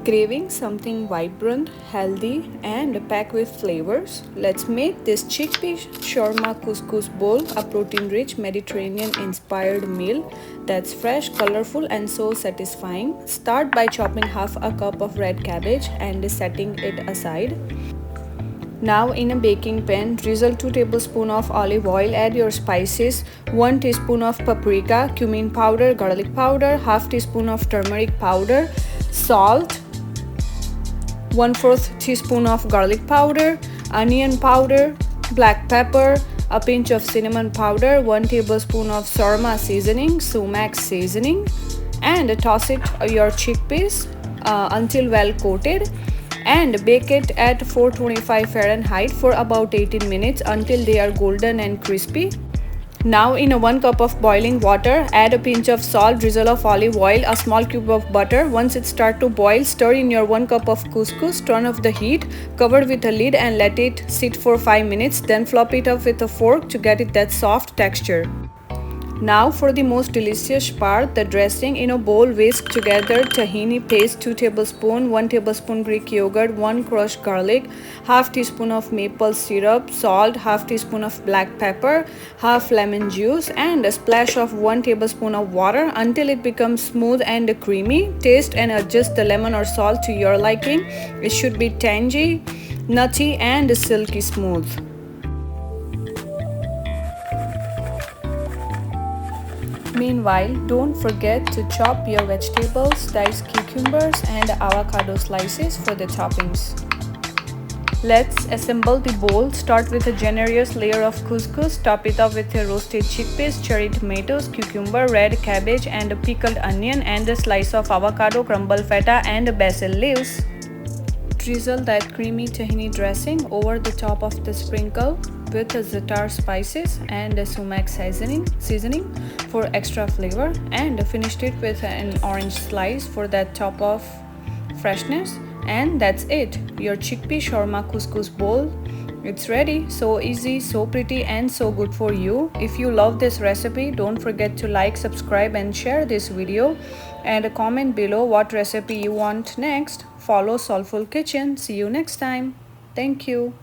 Craving something vibrant, healthy, and packed with flavors? Let's make this Chickpea Shawarma Couscous Bowl a protein-rich Mediterranean-inspired meal that's fresh, colorful, and so satisfying. Start by chopping half a cup of red cabbage and setting it aside. Now in a baking pan, drizzle 2 tablespoons of olive oil, add your spices, 1 teaspoon of paprika, cumin powder, garlic powder, half teaspoon of turmeric powder, salt, 1/4 teaspoon of garlic powder, onion powder, black pepper, a pinch of cinnamon powder, 1 tablespoon of shawarma seasoning, sumac seasoning, and toss it your chickpeas until well coated, and bake it at 425 Fahrenheit for about 18 minutes until they are golden and crispy. Now in a 1 cup of boiling water, add a pinch of salt, drizzle of olive oil, a small cube of butter. Once it starts to boil, stir in your 1 cup of couscous, turn off the heat, cover with a lid and let it sit for 5 minutes. Then flop it up with a fork to get it that soft texture. Now for the most delicious part, the dressing. In a bowl, whisk together tahini paste, 2 tablespoons, 1 tablespoon Greek yogurt, 1 crushed garlic, half teaspoon of maple syrup, salt, half teaspoon of black pepper, half lemon juice, and a splash of 1 tablespoon of water until it becomes smooth and creamy. Taste and adjust the lemon or salt to your liking. It should be tangy, nutty, and silky smooth. Meanwhile, don't forget to chop your vegetables, dice cucumbers, and avocado slices for the toppings. Let's assemble the bowl. Start with a generous layer of couscous. Top it up with roasted chickpeas, cherry tomatoes, cucumber, red cabbage, and a pickled onion, and a slice of avocado, crumble feta, and basil leaves. Drizzle that creamy tahini dressing over the top of the sprinkle with za'atar spices and sumac seasoning for extra flavor, and finished it with an orange slice for that top of freshness. And that's it, your chickpea shawarma couscous bowl. It's ready. So easy, so pretty, and so good for you. If you love this recipe, don't forget to like, subscribe, and share this video, and comment below what recipe you want next. Follow Soulful Kitchen. See you next time. Thank you.